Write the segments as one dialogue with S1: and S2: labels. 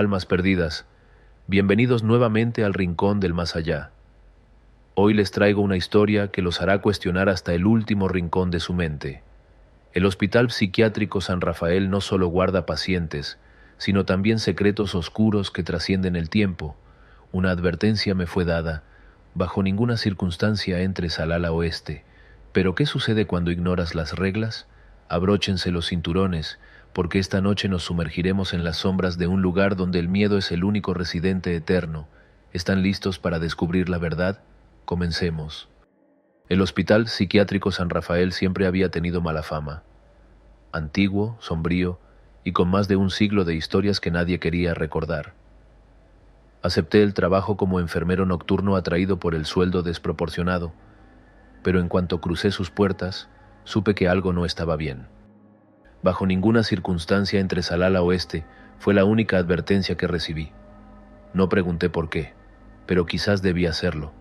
S1: almas perdidas, bienvenidos nuevamente al rincón del más allá. Hoy les traigo una historia que los hará cuestionar hasta el último rincón de su mente. El Hospital Psiquiátrico San Rafael no solo guarda pacientes, sino también secretos oscuros que trascienden el tiempo. Una advertencia me fue dada: bajo ninguna circunstancia entres al ala oeste. ¿Pero qué sucede cuando ignoras las reglas? Abróchense los cinturones, porque esta noche nos sumergiremos en las sombras de un lugar donde el miedo es el único residente eterno. ¿Están listos para descubrir la verdad? Comencemos. El Hospital Psiquiátrico San Rafael siempre había tenido mala fama. Antiguo, sombrío y con más de un siglo de historias que nadie quería recordar. Acepté el trabajo como enfermero nocturno atraído por el sueldo desproporcionado, pero en cuanto crucé sus puertas, supe que algo no estaba bien. Bajo ninguna circunstancia entres al ala oeste fue la única advertencia que recibí. No pregunté por qué, pero quizás debía hacerlo.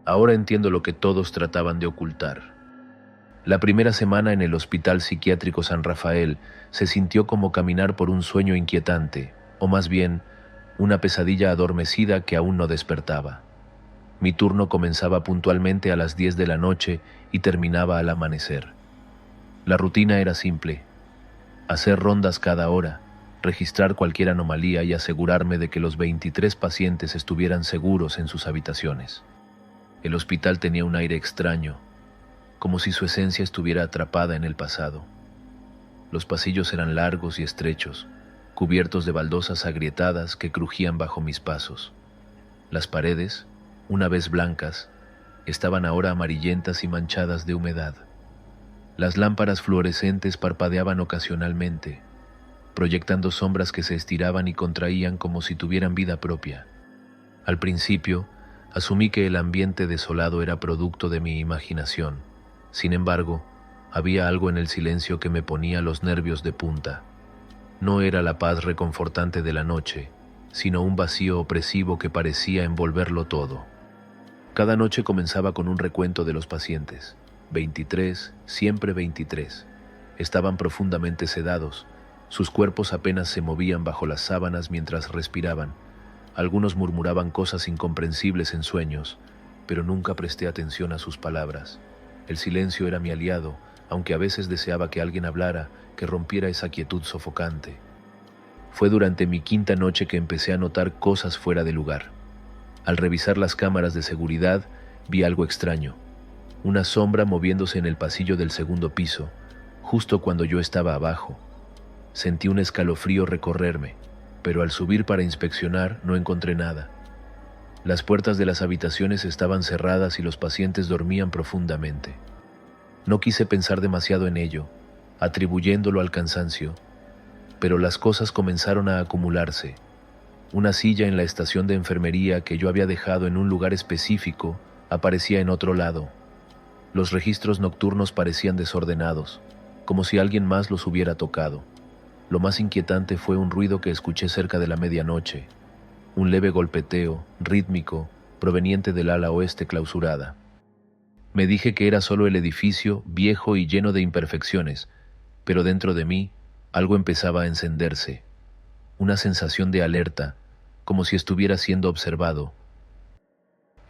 S1: Ahora entiendo lo que todos trataban de ocultar. La primera semana en el Hospital Psiquiátrico San Rafael se sintió como caminar por un sueño inquietante, o más bien, una pesadilla adormecida que aún no despertaba. Mi turno comenzaba puntualmente a las 10 de la noche y terminaba al amanecer. La rutina era simple: hacer rondas cada hora, registrar cualquier anomalía y asegurarme de que los 23 pacientes estuvieran seguros en sus habitaciones. El hospital tenía un aire extraño, como si su esencia estuviera atrapada en el pasado. Los pasillos eran largos y estrechos, cubiertos de baldosas agrietadas que crujían bajo mis pasos. Las paredes, una vez blancas, estaban ahora amarillentas y manchadas de humedad. Las lámparas fluorescentes parpadeaban ocasionalmente, proyectando sombras que se estiraban y contraían como si tuvieran vida propia. Al principio, asumí que el ambiente desolado era producto de mi imaginación. Sin embargo, había algo en el silencio que me ponía los nervios de punta. No era la paz reconfortante de la noche, sino un vacío opresivo que parecía envolverlo todo. Cada noche comenzaba con un recuento de los pacientes. 23, siempre 23. Estaban profundamente sedados. Sus cuerpos apenas se movían bajo las sábanas mientras respiraban. Algunos murmuraban cosas incomprensibles en sueños, pero nunca presté atención a sus palabras. El silencio era mi aliado, aunque a veces deseaba que alguien hablara, que rompiera esa quietud sofocante. Fue durante mi quinta noche que empecé a notar cosas fuera de lugar. Al revisar las cámaras de seguridad, vi algo extraño: una sombra moviéndose en el pasillo del segundo piso, justo cuando yo estaba abajo. Sentí un escalofrío recorrerme, pero al subir para inspeccionar no encontré nada. Las puertas de las habitaciones estaban cerradas y los pacientes dormían profundamente. No quise pensar demasiado en ello, atribuyéndolo al cansancio, pero las cosas comenzaron a acumularse. Una silla en la estación de enfermería que yo había dejado en un lugar específico aparecía en otro lado. Los registros nocturnos parecían desordenados, como si alguien más los hubiera tocado. Lo más inquietante fue un ruido que escuché cerca de la medianoche. Un leve golpeteo, rítmico, proveniente del ala oeste clausurada. Me dije que era solo el edificio, viejo y lleno de imperfecciones, pero dentro de mí algo empezaba a encenderse. Una sensación de alerta, como si estuviera siendo observado.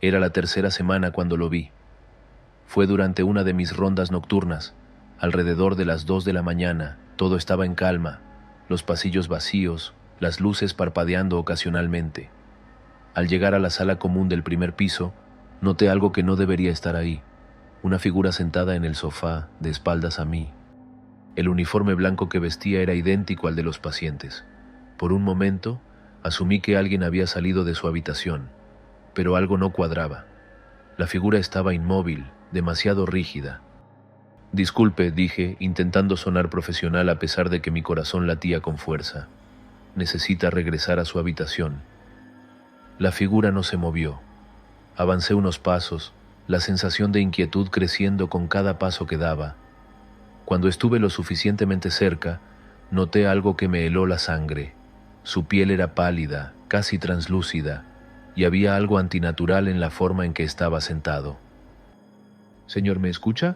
S1: Era la tercera semana cuando lo vi. Fue durante una de mis rondas nocturnas. Alrededor de las 2 de la mañana, todo estaba en calma, los pasillos vacíos, las luces parpadeando ocasionalmente. Al llegar a la sala común del primer piso, noté algo que no debería estar ahí: una figura sentada en el sofá, de espaldas a mí. El uniforme blanco que vestía era idéntico al de los pacientes. Por un momento, asumí que alguien había salido de su habitación, pero algo no cuadraba. La figura estaba inmóvil, demasiado rígida. «Disculpe», dije, intentando sonar profesional a pesar de que mi corazón latía con fuerza. «Necesita regresar a su habitación». La figura no se movió. Avancé unos pasos, la sensación de inquietud creciendo con cada paso que daba. Cuando estuve lo suficientemente cerca, noté algo que me heló la sangre. Su piel era pálida, casi translúcida, y había algo antinatural en la forma en que estaba sentado. «Señor, ¿me escucha?».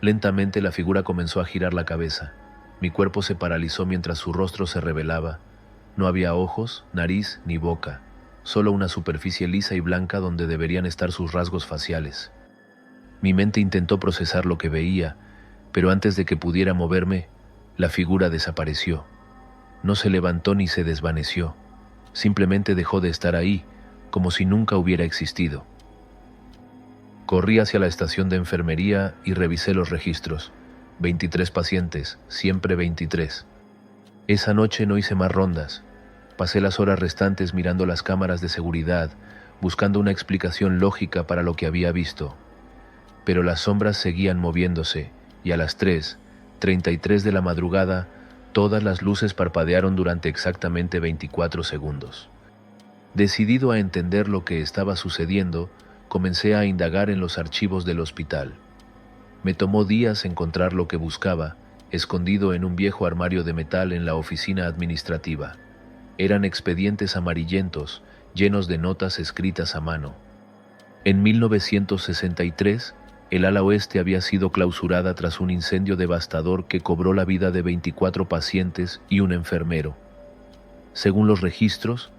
S1: Lentamente la figura comenzó a girar la cabeza. Mi cuerpo se paralizó mientras su rostro se revelaba. No había ojos, nariz ni boca, solo una superficie lisa y blanca donde deberían estar sus rasgos faciales. Mi mente intentó procesar lo que veía, pero antes de que pudiera moverme, la figura desapareció. No se levantó ni se desvaneció, simplemente dejó de estar ahí, como si nunca hubiera existido. Corrí hacia la estación de enfermería y revisé los registros. 23 pacientes, siempre 23. Esa noche no hice más rondas. Pasé las horas restantes mirando las cámaras de seguridad, buscando una explicación lógica para lo que había visto. Pero las sombras seguían moviéndose, y a las 3:33 de la madrugada, todas las luces parpadearon durante exactamente 24 segundos. Decidido a entender lo que estaba sucediendo, comencé a indagar en los archivos del hospital. Me tomó días encontrar lo que buscaba, escondido en un viejo armario de metal en la oficina administrativa. Eran expedientes amarillentos, llenos de notas escritas a mano. En 1963, el ala oeste había sido clausurada tras un incendio devastador que cobró la vida de 24 pacientes y un enfermero. Según los registros,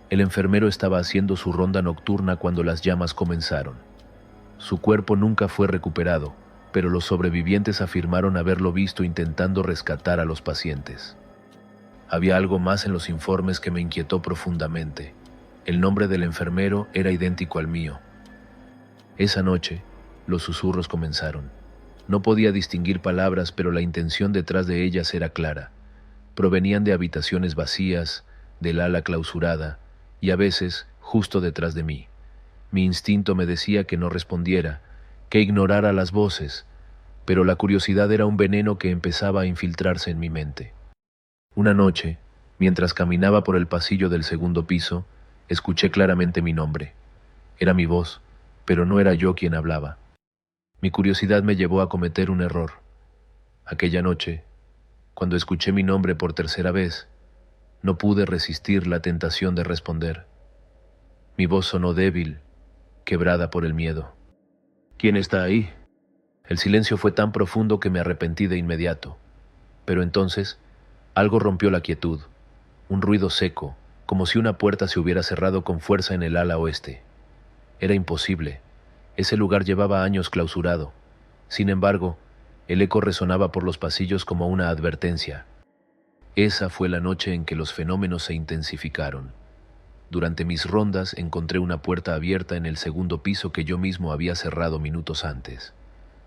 S1: el enfermero estaba haciendo su ronda nocturna cuando las llamas comenzaron. Su cuerpo nunca fue recuperado, pero los sobrevivientes afirmaron haberlo visto intentando rescatar a los pacientes. Había algo más en los informes que me inquietó profundamente. El nombre del enfermero era idéntico al mío. Esa noche, los susurros comenzaron. No podía distinguir palabras, pero la intención detrás de ellas era clara. Provenían de habitaciones vacías, del ala clausurada, y a veces justo detrás de mí. Mi instinto me decía que no respondiera, que ignorara las voces, pero la curiosidad era un veneno que empezaba a infiltrarse en mi mente. Una noche, mientras caminaba por el pasillo del segundo piso, escuché claramente mi nombre. Era mi voz, pero no era yo quien hablaba. Mi curiosidad me llevó a cometer un error. Aquella noche, cuando escuché mi nombre por tercera vez, no pude resistir la tentación de responder. Mi voz sonó débil, quebrada por el miedo. ¿Quién está ahí? El silencio fue tan profundo que me arrepentí de inmediato. Pero entonces, algo rompió la quietud, un ruido seco, como si una puerta se hubiera cerrado con fuerza en el ala oeste. Era imposible. Ese lugar llevaba años clausurado. Sin embargo, el eco resonaba por los pasillos como una advertencia. Esa fue la noche en que los fenómenos se intensificaron. Durante mis rondas encontré una puerta abierta en el segundo piso que yo mismo había cerrado minutos antes.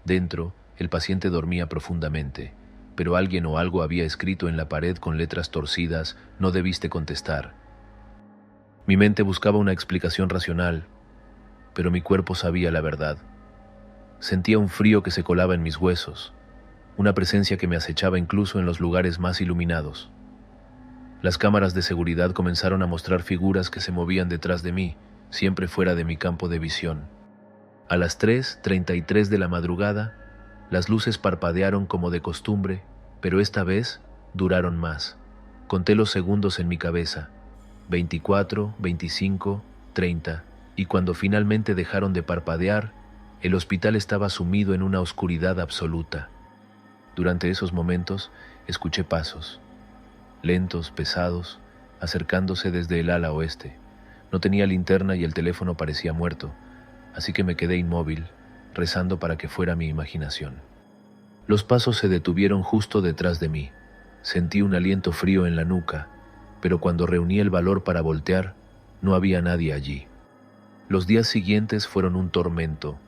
S1: Dentro, el paciente dormía profundamente, pero alguien o algo había escrito en la pared con letras torcidas: "No debiste contestar". Mi mente buscaba una explicación racional, pero mi cuerpo sabía la verdad. Sentía un frío que se colaba en mis huesos, una presencia que me acechaba incluso en los lugares más iluminados. Las cámaras de seguridad comenzaron a mostrar figuras que se movían detrás de mí, siempre fuera de mi campo de visión. A las 3:33 de la madrugada, las luces parpadearon como de costumbre, pero esta vez duraron más. Conté los segundos en mi cabeza: 24, 25, 30, y cuando finalmente dejaron de parpadear, el hospital estaba sumido en una oscuridad absoluta. Durante esos momentos, escuché pasos, lentos, pesados, acercándose desde el ala oeste. No tenía linterna y el teléfono parecía muerto, así que me quedé inmóvil, rezando para que fuera mi imaginación. Los pasos se detuvieron justo detrás de mí. Sentí un aliento frío en la nuca, pero cuando reuní el valor para voltear, no había nadie allí. Los días siguientes fueron un tormento.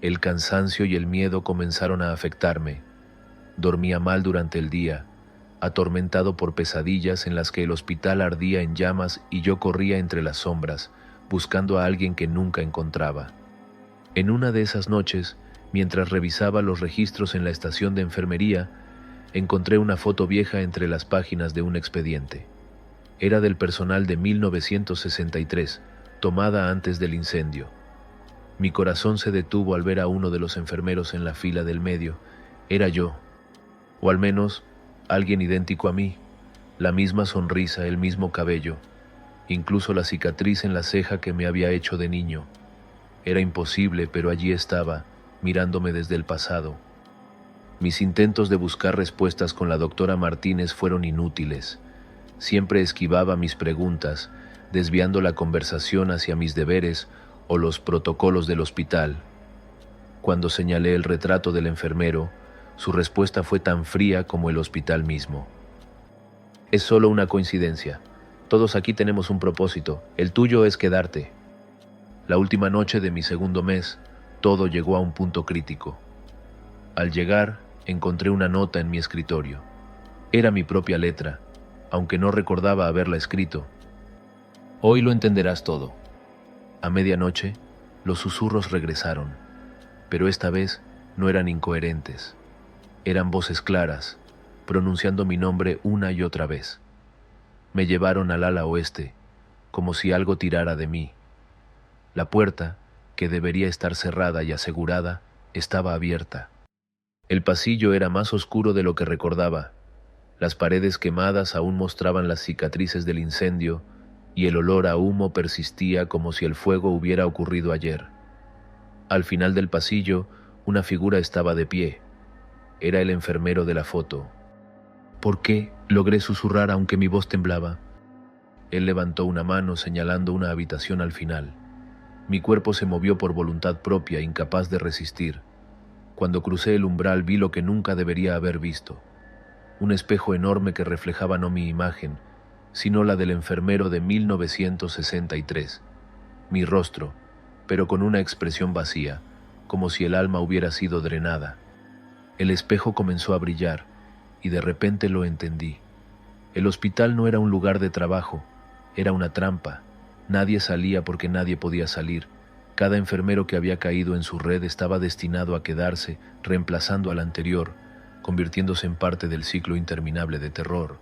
S1: El cansancio y el miedo comenzaron a afectarme. Dormía mal durante el día, atormentado por pesadillas en las que el hospital ardía en llamas y yo corría entre las sombras, buscando a alguien que nunca encontraba. En una de esas noches, mientras revisaba los registros en la estación de enfermería, encontré una foto vieja entre las páginas de un expediente. Era del personal de 1963, tomada antes del incendio. Mi corazón se detuvo al ver a uno de los enfermeros en la fila del medio. Era yo, o al menos alguien idéntico a mí, la misma sonrisa, el mismo cabello, incluso la cicatriz en la ceja que me había hecho de niño. Era imposible, pero allí estaba, mirándome desde el pasado. Mis intentos de buscar respuestas con la doctora Martínez fueron inútiles. Siempre esquivaba mis preguntas, desviando la conversación hacia mis deberes o los protocolos del hospital. Cuando señalé el retrato del enfermero, su respuesta fue tan fría como el hospital mismo. Es solo una coincidencia. Todos aquí tenemos un propósito. El tuyo es quedarte. La última noche de mi segundo mes, todo llegó a un punto crítico. Al llegar, encontré una nota en mi escritorio. Era mi propia letra, aunque no recordaba haberla escrito. Hoy lo entenderás todo. A medianoche, los susurros regresaron, pero esta vez no eran incoherentes. Eran voces claras, pronunciando mi nombre una y otra vez. Me llevaron al ala oeste, como si algo tirara de mí. La puerta, que debería estar cerrada y asegurada, estaba abierta. El pasillo era más oscuro de lo que recordaba. Las paredes quemadas aún mostraban las cicatrices del incendio y el olor a humo persistía como si el fuego hubiera ocurrido ayer. Al final del pasillo, una figura estaba de pie. Era el enfermero de la foto. ¿Por qué? Logré susurrar aunque mi voz temblaba. Él levantó una mano señalando una habitación al final. Mi cuerpo se movió por voluntad propia, incapaz de resistir. Cuando crucé el umbral vi lo que nunca debería haber visto. Un espejo enorme que reflejaba no mi imagen, sino la del enfermero de 1963. Mi rostro, pero con una expresión vacía, como si el alma hubiera sido drenada. El espejo comenzó a brillar, y de repente lo entendí. El hospital no era un lugar de trabajo, era una trampa. Nadie salía porque nadie podía salir. Cada enfermero que había caído en su red estaba destinado a quedarse, reemplazando al anterior, convirtiéndose en parte del ciclo interminable de terror.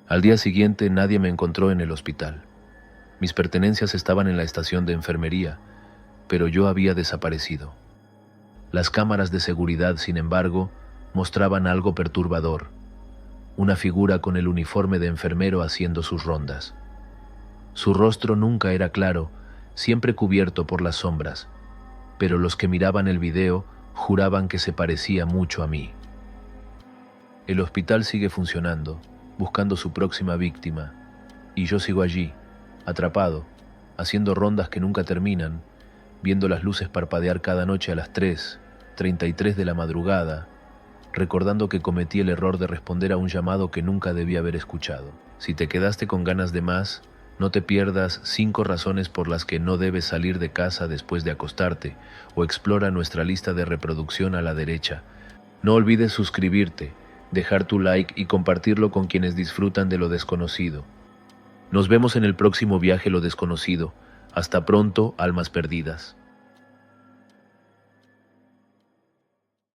S1: Al día siguiente nadie me encontró en el hospital. Mis pertenencias estaban en la estación de enfermería, pero yo había desaparecido. Las cámaras de seguridad, sin embargo, mostraban algo perturbador. Una figura con el uniforme de enfermero haciendo sus rondas. Su rostro nunca era claro, siempre cubierto por las sombras, pero los que miraban el video juraban que se parecía mucho a mí. El hospital sigue funcionando, buscando su próxima víctima, y yo sigo allí, atrapado, haciendo rondas que nunca terminan, viendo las luces parpadear cada noche a las 3:33 de la madrugada, recordando que cometí el error de responder a un llamado que nunca debí haber escuchado. Si te quedaste con ganas de más, no te pierdas 5 razones por las que no debes salir de casa después de acostarte, o explora nuestra lista de reproducción a la derecha. No olvides suscribirte, dejar tu like y compartirlo con quienes disfrutan de lo desconocido. Nos vemos en el próximo viaje a lo desconocido. Hasta pronto, almas perdidas.